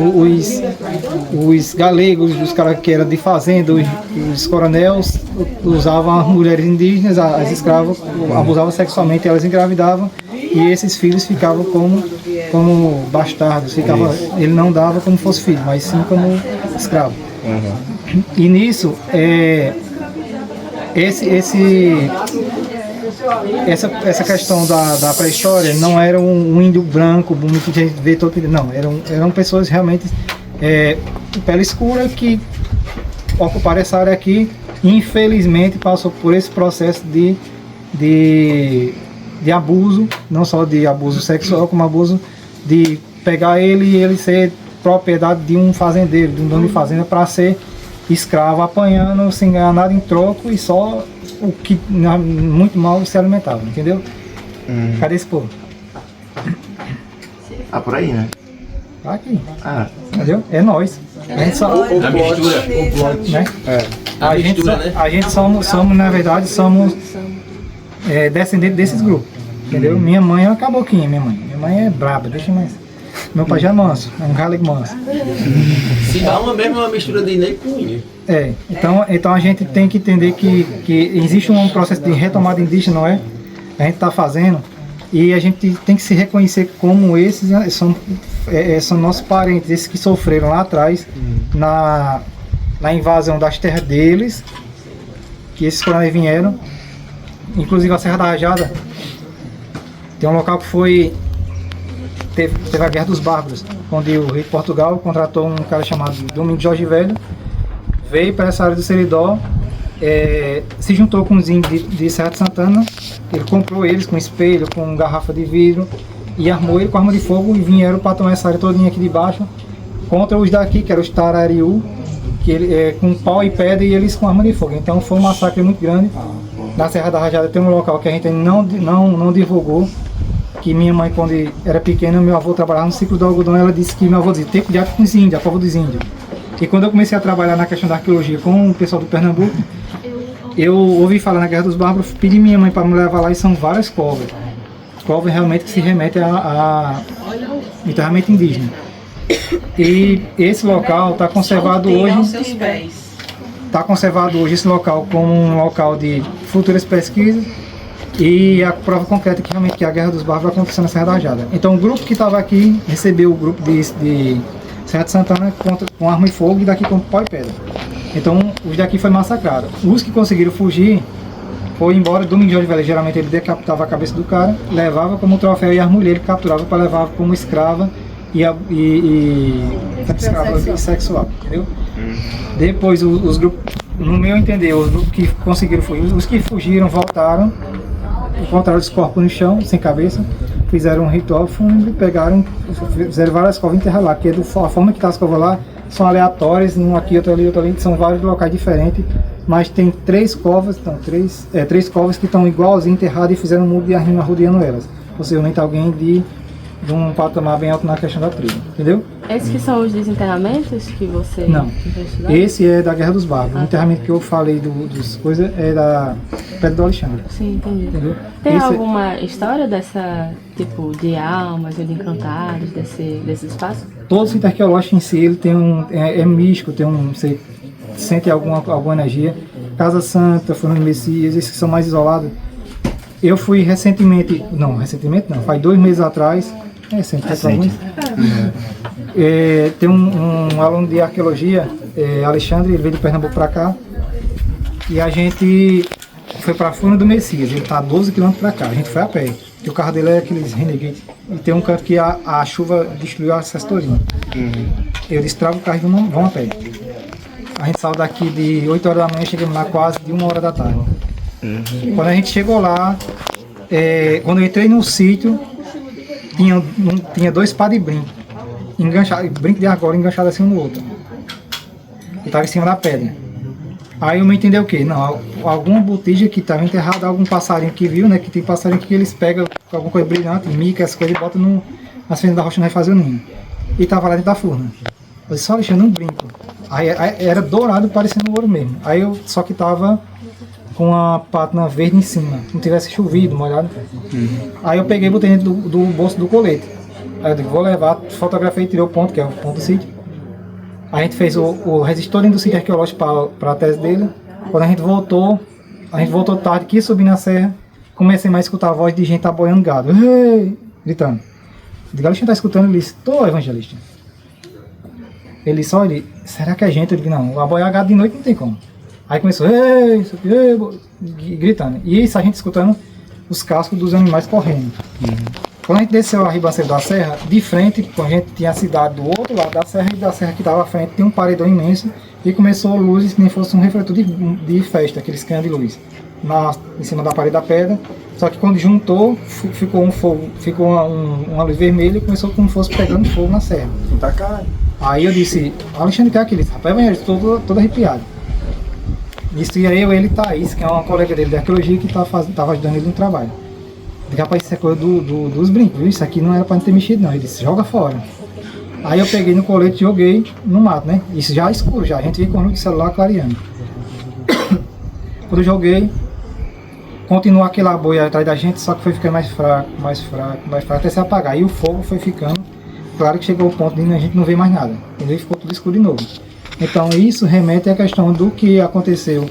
Speaker 1: os galegos, os caras que eram de fazenda, os coronéis, usavam as mulheres indígenas, as escravas, abusavam sexualmente, elas engravidavam e esses filhos ficavam como bastardos. Ele não dava como fosse filho, mas sim como escravo. E nisso, essa questão da pré-história não era um índio branco, bonito de ver todo dia, não, eram pessoas realmente pele escura que ocuparam essa área aqui e infelizmente passou por esse processo de abuso, não só de abuso sexual, como abuso de pegar ele e ele ser propriedade de um fazendeiro, de um dono de fazenda, para ser escravo, apanhando sem ganhar nada em troco e só o que muito mal se alimentava, entendeu? Cadê esse povo?
Speaker 7: Ah, por aí, né?
Speaker 1: Tá aqui,
Speaker 7: Ah,
Speaker 1: entendeu? É nós. A gente só,
Speaker 9: A mistura.
Speaker 1: né? A gente somos, na verdade, descendentes desses grupos, entendeu? Minha mãe é uma caboclinha, minha mãe é braba, deixa mais. Meu pai já é manso, é um galego manso.
Speaker 9: Se dá uma mesma mistura de Ney com índio.
Speaker 1: Então a gente tem que entender que existe um processo de retomada indígena, não é? A gente está fazendo e a gente tem que se reconhecer como esses são nossos parentes, esses que sofreram lá atrás na invasão das terras deles, que esses coronéis vieram, inclusive a Serra da Rajada. Tem um local que teve a Guerra dos Bárbaros, onde o rei de Portugal contratou um cara chamado Domingos Jorge Velho, veio para essa área do Seridó, se juntou com os índios de Serra de Santana, ele comprou eles com espelho, com garrafa de vidro e armou ele com arma de fogo e vieram para tomar essa área todinha aqui de baixo contra os daqui, que eram os Tarariú, com pau e pedra e eles com arma de fogo. Então foi um massacre muito grande. Na Serra da Rajada tem um local que a gente não divulgou, que minha mãe, quando era pequena, meu avô trabalhava no ciclo do algodão, ela disse que meu avô dizia, tem cuidado com os índios, a povo dos índios. E quando eu comecei a trabalhar na questão da arqueologia com o pessoal do Pernambuco, eu ouvi falar na Guerra dos Bárbaros, pedi minha mãe para me levar lá e são várias covas. Covas realmente que se remetem a enterramento indígena. E esse local está conservado hoje. Está conservado hoje esse local como um local de futuras pesquisas e a prova concreta que realmente a Guerra dos Bárbaros aconteceu na Serra da Rajada. Então o grupo que estava aqui recebeu o grupo de Serra de Santana com arma e fogo e daqui com pau e pedra. Então os daqui foi massacrado. Os que conseguiram fugir foi embora. Domingos Jorge Velho, geralmente ele decapitava a cabeça do cara, levava como troféu e as mulheres ele capturava para levar como escrava escrava sexual, entendeu? Depois os grupos, no meu entender, os grupos que conseguiram fugir, os que fugiram voltaram, encontraram os corpos no chão, sem cabeça, fizeram um ritual fúnebre, fizeram várias covas e enterraram lá, porque a forma que está as covas lá são aleatórias, um aqui, outro ali, são vários locais diferentes, mas tem três covas que estão igualzinho enterradas e fizeram um muro de arrimo rodeando elas. Possivelmente alguém de um patamar bem alto na questão da tribo, entendeu?
Speaker 3: Esses que são os desenterramentos que você
Speaker 1: Não,
Speaker 3: vai estudar?
Speaker 1: esse é da Guerra dos Bárbaros. O enterramento que eu falei dos coisas é da Pedra do Alexandre.
Speaker 3: Sim, entendi.
Speaker 1: Entendeu?
Speaker 3: Tem
Speaker 1: Esse-
Speaker 3: alguma história dessa, tipo, de almas ou de encantados desse espaço?
Speaker 1: Todo sítio arqueológico em si ele tem é místico, você sente alguma energia. Casa Santa, Fernando Messias, esses que são mais isolados. Eu fui recentemente não, faz 2 meses atrás, tem um aluno de arqueologia, Alexandre, ele veio de Pernambuco para cá, e a gente foi para Furna do Messias, ele está a 12 km para cá, a gente foi a pé, e o carro dele é aqueles Renegade, e tem um canto que a chuva destruiu a acesso todinho. Eu disse, trava o carro e vamos a pé. A gente saiu daqui de 8 horas da manhã, chegamos lá quase de 1 hora da tarde. Quando a gente chegou lá, quando eu entrei no sítio, tinha 2 pás de brinco, brinco de argola enganchado assim um no outro. E estava em cima da pedra. Aí eu me entendi o quê? Não, alguma botija que estava enterrada, algum passarinho que viu, né? Que tem passarinho que eles pegam alguma coisa brilhante, mica, essas coisas, e botam nas fendas da rocha e vai fazer o ninho. E estava lá dentro da furna. Eu disse, Alexandre, um brinco. Aí era dourado, parecendo ouro mesmo. Aí eu só que tava com a pátina verde em cima, não tivesse chovido, molhado. Aí eu peguei e botei dentro do bolso do colete. Aí eu digo, vou levar, fotografei e tirei o ponto, que é o ponto do sítio. Aí a gente fez o resistor do sítio arqueológico para a tese dele. Quando a gente voltou tarde, quis subir na serra, comecei mais a escutar a voz de gente aboiando gado, ei, gritando. Eu digo, Alexandre, tá escutando? Ele disse, tô, evangelista. Ele disse, olha, será que é gente? Eu digo, não, aboiar gado de noite não tem como. Aí começou, ei, gritando. E isso a gente escutando os cascos dos animais correndo. Quando a gente desceu a ribanceira da serra, de frente, a gente tinha a cidade do outro lado da serra, e da serra que estava à frente tinha um paredão imenso, e começou luzes que nem fosse um refletor de festa, aqueles canhões de luz, em cima da parede da pedra. Só que quando juntou, ficou um fogo, ficou uma luz vermelha e começou como se fosse pegando fogo na serra.
Speaker 7: Tá caralho.
Speaker 1: Aí eu disse, Alexandre, que é aquele? Rapaz, eu todo arrepiado. Isso ia eu, ele e Thaís, que é uma colega dele de arqueologia, que estava ajudando ele no trabalho. Daqui a pouco isso é coisa dos brincos, viu? Isso aqui não era para não ter mexido não. Ele disse, joga fora. Aí eu peguei no colete e joguei no mato, né? Isso já é escuro, já. A gente via com a luz do celular clareando. Quando eu joguei, continuou aquela boia atrás da gente, só que foi ficando mais fraco, até se apagar. E o fogo foi ficando, claro que chegou ao ponto de a gente não ver mais nada. Entendeu? E ficou tudo escuro de novo. Então isso remete à questão do que aconteceu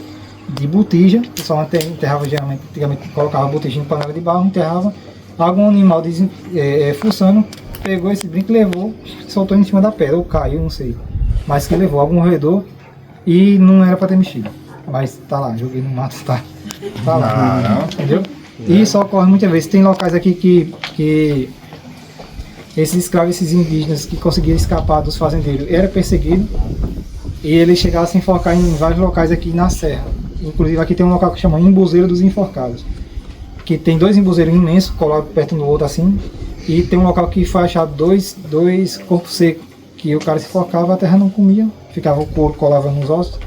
Speaker 1: de botija. O pessoal enterrava geralmente, antigamente colocava botija em panela de barro, enterrava. Algum animal fuçando, pegou esse brinco, levou, soltou em cima da pedra, ou caiu, não sei. Mas que levou algum roedor e não era para ter mexido. Mas tá lá, joguei no mato, tá lá. Entendeu? E isso ocorre muitas vezes. Tem locais aqui que esses escravos, esses indígenas que conseguiram escapar dos fazendeiros, era perseguido. E eles chegaram a se enforcar em vários locais aqui na serra. Inclusive aqui tem um local que chama Embuzeiro dos Enforcados, que tem 2 embuzeiros imensos, colados perto um do outro assim, e tem um local que foi achado dois corpos secos, que o cara se enforcava, a terra não comia, ficava o couro, colava nos ossos,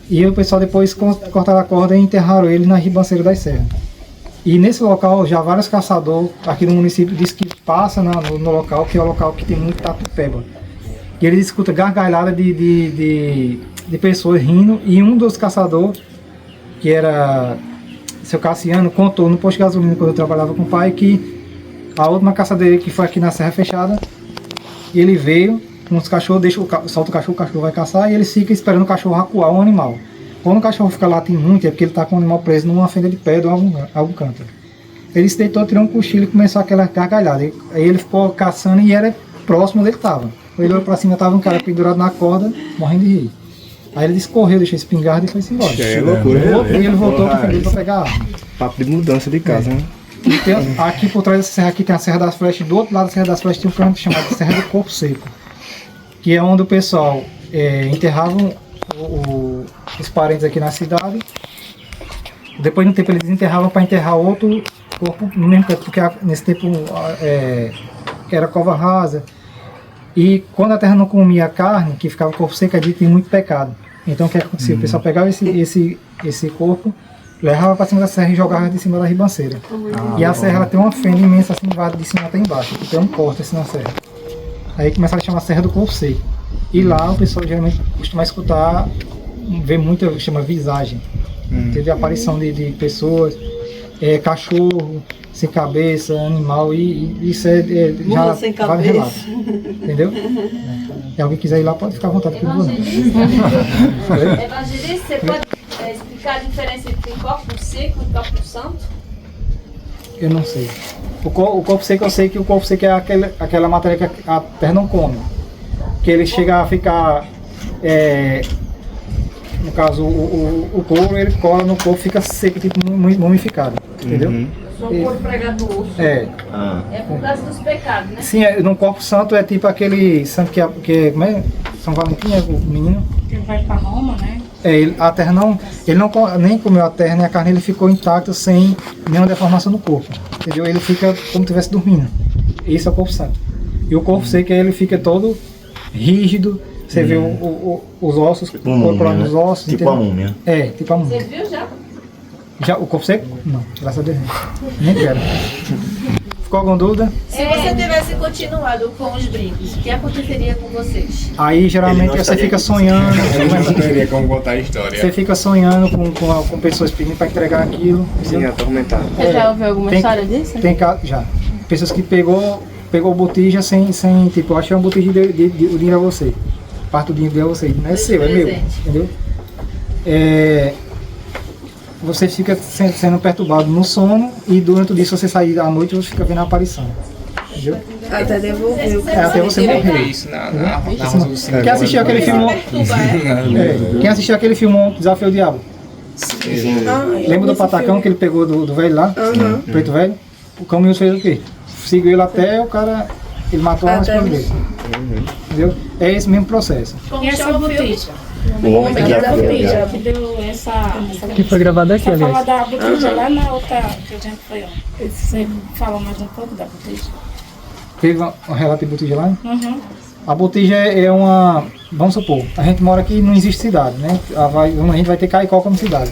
Speaker 1: e o pessoal depois cortaram a corda e enterraram ele na ribanceira das serras. E nesse local já vários caçadores aqui no município dizem que passa no local, que é o local que tem muito tatu-peba. E eles escutam gargalhada de pessoas rindo, e um dos caçadores, que era seu Cassiano, contou no posto de gasolina, quando eu trabalhava com o pai, que a última caçadeira que foi aqui na Serra Fechada, ele veio com os cachorros, solta o cachorro vai caçar, e ele fica esperando o cachorro acuar um animal. Quando o cachorro fica latindo muito, é porque ele está com o animal preso numa fenda de pedra ou algum canto. Ele se deitou, tirou um cochilo e começou aquela gargalhada. Aí ele ficou caçando e era próximo onde ele estava. Ele olhou pra cima, tava um cara pendurado na corda, morrendo de rir. Aí ele correu, deixou a espingarda e foi-se embora.
Speaker 7: É loucura,
Speaker 1: E ele voltou com o pra pegar a arma.
Speaker 7: Papo de mudança de casa, né?
Speaker 1: E tem, aqui por trás dessa serra aqui tem a Serra das Flechas, do outro lado da Serra das Flechas tem um canto chamado Serra do Corpo Seco, que é onde o pessoal enterrava os parentes aqui na cidade. Depois de um tempo eles enterravam para enterrar outro corpo no mesmo canto, porque nesse tempo era cova rasa. E quando a terra não comia a carne, que ficava o corpo seco, a gente tinha muito pecado. Então o que acontecia? O pessoal pegava esse corpo, levava para cima da serra e jogava de cima da ribanceira. E a serra ela tem uma fenda imensa assim, de cima até embaixo, que tem um corte assim na serra. Aí começaram a chamar Serra do Corpo Seco. E lá o pessoal geralmente costuma escutar, ver muito, chama visagem. Teve a aparição de pessoas, cachorro sem cabeça, animal, e isso já
Speaker 2: sem
Speaker 1: vários relatos. Entendeu? Se alguém quiser ir lá, pode ficar à vontade que eu não vou não.
Speaker 6: Evangelista, você pode explicar a diferença entre corpo seco e corpo santo?
Speaker 1: Eu não sei. O corpo seco, eu sei que o corpo seco é aquela matéria que a terra não come. Que ele chega a ficar, no caso, o couro, ele cola no corpo, fica seco, tipo mumificado, entendeu?
Speaker 6: Só o corpo pregado do osso.
Speaker 1: É
Speaker 6: por causa dos pecados, né?
Speaker 1: Sim, no corpo santo é tipo aquele santo que como é? São Valentim, o menino.
Speaker 6: Que vai para Roma, né?
Speaker 1: A terra ele não nem comeu a terra nem a carne, ele ficou intacto sem nenhuma deformação no corpo, entendeu? Ele fica como se estivesse dormindo. Esse é o corpo santo. E o corpo seco, ele fica todo rígido, você vê os ossos,
Speaker 10: tipo múmia,
Speaker 1: nos ossos.
Speaker 10: Tipo
Speaker 1: entendeu?
Speaker 10: a múmia.
Speaker 1: Tipo a múmia.
Speaker 6: Você viu já?
Speaker 1: Já o corpo seco? Não, graças a Deus não. Nem quero. Ficou alguma dúvida?
Speaker 10: Se você tivesse continuado com os brincos, o que aconteceria com vocês?
Speaker 1: Aí geralmente você fica sonhando.
Speaker 7: Eu não teria como contar a história.
Speaker 1: Você fica sonhando com pessoas pedindo para entregar aquilo.
Speaker 4: Sim, atormentado.
Speaker 3: Você já ouviu alguma
Speaker 1: tem-
Speaker 3: história disso?
Speaker 1: Tem já. Pessoas que pegou botija sem tipo, acho que é uma botija de o dinheiro a você. Parte do dinheiro de você. Não é seu, é meu. Entendeu? Você fica sendo perturbado no sono e durante o dia, se você sair à noite, você fica vendo a aparição. Entendeu?
Speaker 8: Até devolver o
Speaker 1: Até você morrer.
Speaker 7: Isso na Rosa do Cinema.
Speaker 1: Quem assistiu aquele filme? Quem assistiu aquele filme Desafio ao Diabo? Lembra do patacão que ele pegou do velho lá? Preto velho? O caminho fez o quê? Seguiu ele até o cara. Ele matou a esposa dele. Entendeu? É esse mesmo processo.
Speaker 6: E essa botija?
Speaker 4: O homem que já
Speaker 6: Botija que deu essa
Speaker 1: Que foi gravado aqui,
Speaker 6: Você fala
Speaker 1: aliás.
Speaker 6: da botija lá na outra que a gente foi ontem. Você fala mais um pouco da botija?
Speaker 1: Teve um relato de botija lá?
Speaker 6: Uhum.
Speaker 1: A botija é uma. Vamos supor, a gente mora aqui, não existe cidade, né? A gente vai ter Caicó como cidade.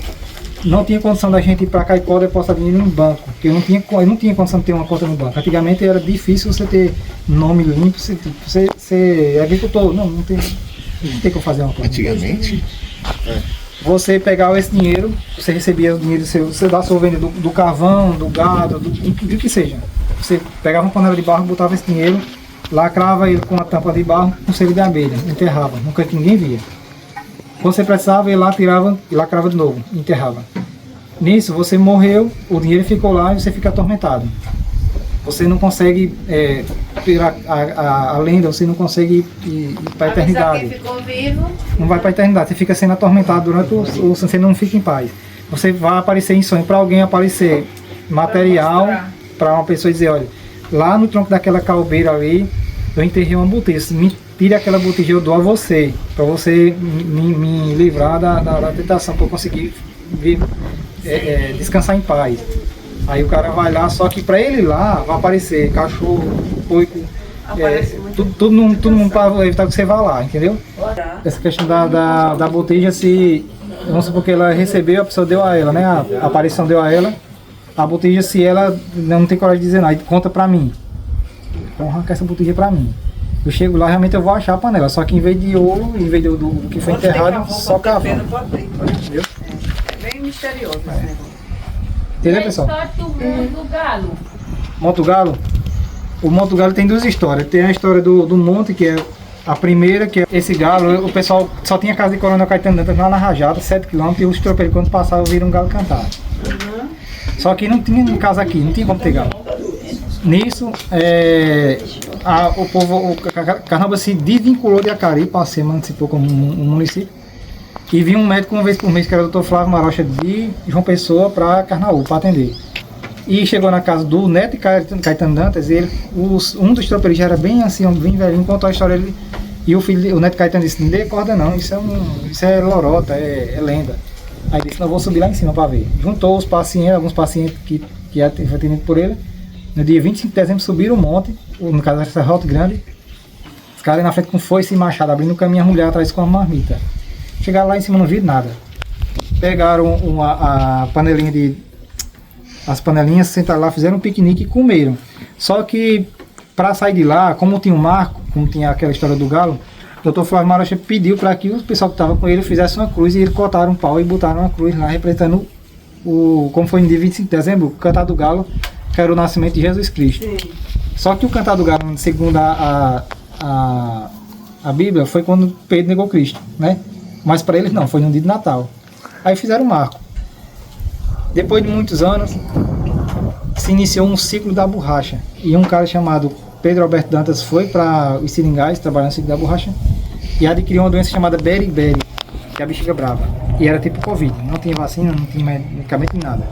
Speaker 1: Não tinha condição da gente ir para Caicó depositar dinheiro em banco, porque eu não tinha condição de ter uma conta no banco. Antigamente era difícil você ter nome limpo, você é agricultor, não tem como fazer uma conta.
Speaker 7: Antigamente?
Speaker 1: Você pegava esse dinheiro, você recebia o dinheiro você dá sua venda do carvão, do gado, do que seja. Você pegava uma panela de barro, botava esse dinheiro, lacrava ele com a tampa de barro, com selo de abelha, enterrava, nunca ninguém via. Quando você precisava, ele lá tirava e lacrava de novo, enterrava. Nisso, você morreu, o dinheiro ficou lá e você fica atormentado. Você não consegue tirar a lenda, você não consegue ir para a eternidade.
Speaker 10: Quem ficou vivo,
Speaker 1: Não vai para a eternidade, você fica sendo atormentado durante você não fica em paz. Você vai aparecer em sonho, para alguém aparecer material, para uma pessoa dizer, olha, lá no tronco daquela calbeira ali, eu enterrei uma botija, me tire aquela botija, eu dou a você, para você me livrar da tentação, para eu conseguir descansar em paz. Aí o cara vai lá, só que para ele ir lá vai aparecer cachorro, porco, todo mundo para evitar que você vá lá, entendeu? Essa questão da botija, se vamos supor que ela recebeu, a pessoa deu a ela, né? A aparição deu a ela. A botija, se ela não tem coragem de dizer nada, conta pra mim. Então arranca essa botija pra mim. Eu chego lá, realmente eu vou achar a panela. Só que em vez de ouro, em vez do que foi enterrado, só carvão. Entendeu?
Speaker 2: É bem misterioso esse negócio.
Speaker 1: Entendeu, pessoal?
Speaker 6: do galo.
Speaker 1: Monte do Galo? O Monte do Galo tem duas histórias. Tem a história do monte, que é a primeira, que é esse galo. O pessoal só tinha casa de Coronel Caetano Dantas lá na Rajada, 7 km, e os tropeiros quando passavam viram um galo cantar. Só que não tinha casa aqui, não tinha como ter galo. Nisso, o Carnaúba se desvinculou de Acari, para ser emancipou como um município. E vinha um médico uma vez por mês, que era o Dr. Flávio Marocha de João Pessoa, para Carnaúba, para atender. E chegou na casa do neto de Caetano Dantas, e um dos tropeiros já era bem assim, bem velhinho, contou a história dele. E o neto de Caetano disse, não dê corda não, isso é lorota, é lenda. Aí disse, não, vou subir lá em cima para ver. Juntou os pacientes, alguns pacientes que foi atendido por ele. No dia 25 de dezembro subiram o monte, no caso da Serrote Grande. Os caras na frente com foice e machado, abrindo o caminho, a mulher atrás com a marmita. Chegaram lá em cima, não viram nada. Pegaram a panelinha as panelinhas, sentaram lá, fizeram um piquenique e comeram. Só que para sair de lá, como tinha um marco, como tinha aquela história do galo, o Dr. Flávio Marocha pediu para que o pessoal que estava com ele fizesse uma cruz, e eles cortaram um pau e botaram uma cruz lá representando como foi no dia 25 de dezembro, o cantar do galo, que era o nascimento de Jesus Cristo. Só que o cantar do galo, segundo a Bíblia, foi quando Pedro negou Cristo, né? Mas para eles não, foi no dia de Natal. Aí fizeram o marco. Depois de muitos anos, se iniciou um ciclo da borracha. E um cara chamado Pedro Alberto Dantas foi para os seringais, trabalhando no ciclo da borracha, e adquiriu uma doença chamada beriberi, que é a bexiga brava. E era tipo Covid, não tinha vacina, não tinha medicamento nem nada.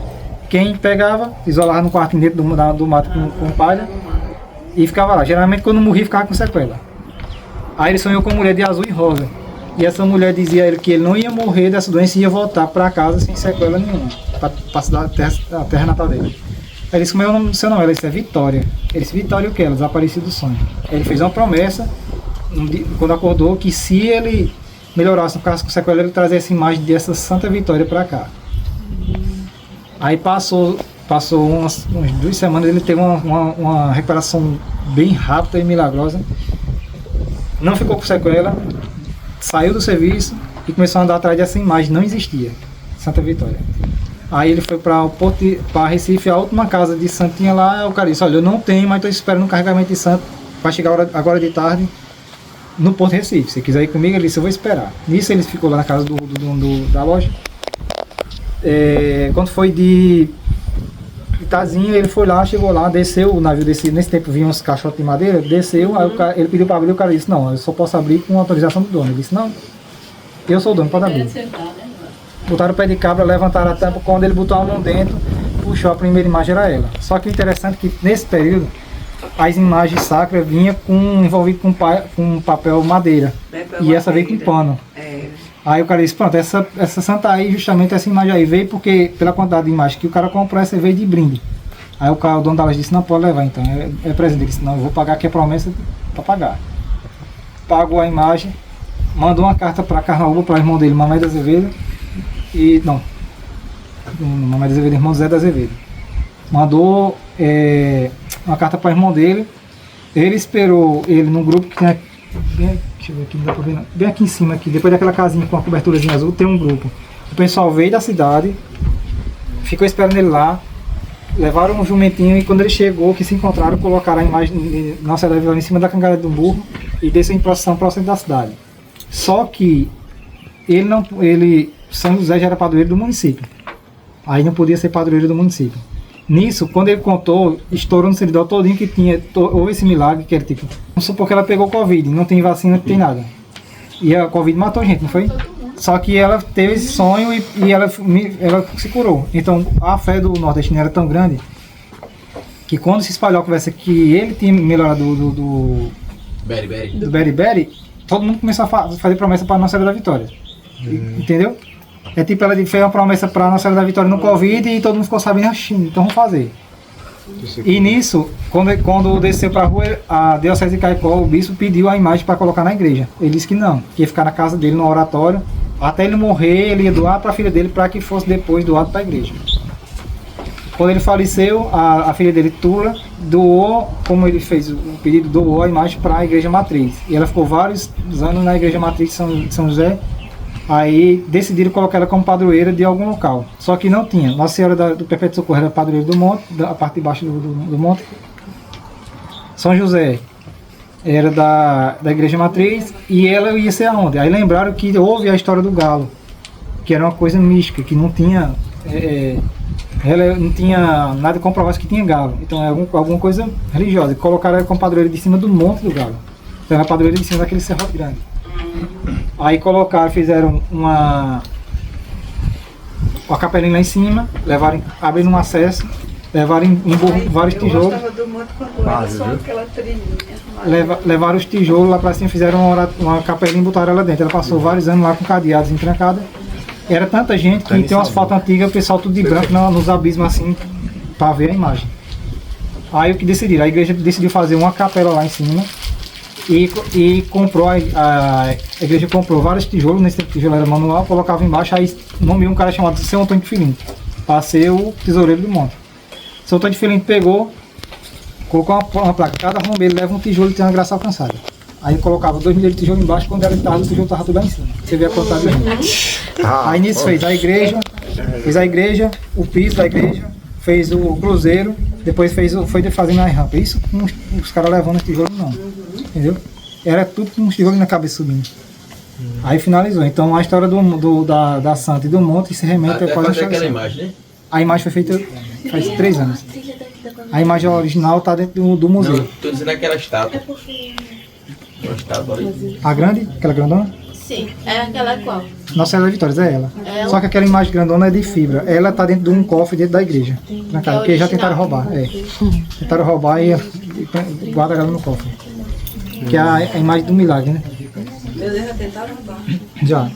Speaker 1: Quem pegava, isolava no quarto dentro do mato com palha e ficava lá. Geralmente quando morria ficava com sequela. Aí ele sonhou com uma mulher de azul e rosa. E essa mulher dizia a ele que ele não ia morrer dessa doença e ia voltar para casa sem sequela nenhuma, para a terra natal dele. Ele disse, como é o seu nome? Ela disse, é Vitória. Ele disse, Vitória o que? Ela desapareceu do sonho. Ele fez uma promessa, quando acordou, que se ele melhorasse no caso com sequela, ele trazia essa imagem dessa Santa Vitória para cá. Aí passou passou umas 2 semanas, ele teve uma recuperação bem rápida e milagrosa. Não ficou com sequela, saiu do serviço e começou a andar atrás dessa imagem, não existia, Santa Vitória. Aí ele foi para Recife, a última casa de santo tinha lá, o cara disse, olha, eu não tenho, mas estou esperando um carregamento de santo, vai chegar agora de tarde no Porto Recife. Se quiser ir comigo, ele disse, eu vou esperar. Nisso ele ficou lá na casa do dono da loja. Quando foi de Itazinha, ele foi lá, chegou lá, desceu o navio, nesse tempo vinha uns caixotes de madeira, desceu, aí ele pediu para abrir, o cara disse, não, eu só posso abrir com autorização do dono. Ele disse, não, eu sou o dono, pode abrir. Botaram o pé de cabra, levantaram a tampa, quando ele botou a mão dentro, puxou a primeira imagem, era ela. Só que o interessante é que nesse período, as imagens sacras vinham envolvidas com papel madeira, e essa veio com pano. Aí o cara disse, pronto, essa santa aí, justamente essa imagem aí veio porque, pela quantidade de imagem que o cara comprou, essa veio de brinde. Aí o dono da loja disse, não, pode levar então, é presente. Ele disse, não, eu vou pagar aqui a promessa para pagar. Pagou a imagem, mandou uma carta para Carnaúba, para o irmão dele, Mamãe da Azevedo, Mamãe da Azevedo, irmão Zé da Azevedo. Mandou uma carta para o irmão dele, ele esperou ele num grupo que tinha, deixa eu ver aqui, não dá pra ver não, bem aqui em cima, aqui, depois daquela casinha com a coberturazinha azul, tem um grupo. O pessoal veio da cidade, ficou esperando ele lá, levaram um jumentinho e quando ele chegou, que se encontraram, colocaram a imagem Nossa Senhora em cima da cangalha do burro e desceu em procissão para o centro da cidade. Só que São José já era padroeiro do município, aí não podia ser padroeiro do município. Nisso, quando ele contou, estourou no servidor todinho que houve esse milagre, que era tipo, vamos supor que ela pegou Covid, não tem vacina, não tem nada. E a Covid matou gente, não foi? Só que ela teve esse sonho e ela se curou. Então, a fé do nordestino era tão grande que quando se espalhou a conversa que ele tinha melhorado do Beriberi, todo mundo começou a fazer promessa para a Nossa Senhora da Vitória. Entendeu? É tipo, ela fez uma promessa para a Nossa Senhora da Vitória no Covid e todo mundo ficou sabendo, então vamos fazer. E nisso, quando desceu para a rua, a Diocese de Caicó, o bispo pediu a imagem para colocar na igreja. Ele disse que não, que ia ficar na casa dele, no oratório, até ele morrer, ele ia doar para a filha dele para que fosse depois doado para a igreja. Quando ele faleceu, a filha dele, Tula, doou, como ele fez o pedido, doou a imagem para a igreja matriz. E ela ficou vários anos na igreja matriz de São José. Aí decidiram colocar ela como padroeira de algum local. Só que não tinha. Nossa Senhora do Perpétuo Socorro era padroeira do monte, da parte de baixo do monte. São José era da igreja matriz e ela ia ser aonde? Aí lembraram que houve a história do galo, que era uma coisa mística, que não tinha... ela não tinha nada que comprovasse que tinha galo. Então é alguma coisa religiosa. E colocaram ela como padroeira de cima do monte do galo. Então era padroeira de cima daquele serrote grande. Aí colocaram, fizeram uma capelinha lá em cima, abriram um acesso, levaram em vários tijolos. Levaram os tijolos lá pra cima, fizeram uma capelinha e botaram ela dentro. Ela passou vários anos lá com cadeados entrancada. Era tanta gente que tem umas fotos antigas, o pessoal tudo de branco nos abismos assim, pra ver a imagem. Aí o que decidiram? A igreja decidiu fazer uma capela lá em cima. E comprou, a igreja comprou vários tijolos, nesse tempo tijolo era manual, colocava embaixo, aí nomeou um cara chamado São Antônio de Filinto, para ser o tesoureiro do monte. São Antônio de Filinto pegou, colocou uma placa, cada rombeiro leva um tijolo e tem uma graça alcançada. Aí colocava 2 milheiros de tijolo embaixo, quando era de tarde o tijolo estava tudo lá em cima. Você vê a quantidade de Aí nisso fez a igreja, o piso da igreja, fez o cruzeiro, depois foi fazendo a rampa. Isso os caras levando os tijolos não. Entendeu? Era tudo com os tijolos na cabeça subindo. Aí finalizou. Então a história da Santa e do Monte se remete a quase aquela imagem, né? A imagem foi feita faz 3 anos. A imagem original está dentro do museu.
Speaker 9: Não, estou dizendo aquela estátua. Uma estátua ali.
Speaker 1: A grande? Aquela grandona?
Speaker 10: Sim, é aquela qual?
Speaker 1: Nossa Senhora da Vitória, é ela. Só que aquela imagem grandona é de fibra. Ela está dentro de um cofre dentro da igreja. Porque já tentaram roubar. Tentaram roubar e guardaram ela no cofre. Que é a imagem do milagre, né?
Speaker 2: Meu Deus, já tentaram roubar.
Speaker 1: Já.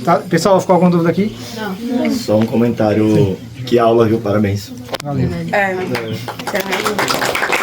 Speaker 1: Tá, pessoal, ficou alguma dúvida aqui?
Speaker 10: Não.
Speaker 4: Só um comentário. Que aula, viu? Parabéns.
Speaker 1: Valeu.
Speaker 8: Tchau.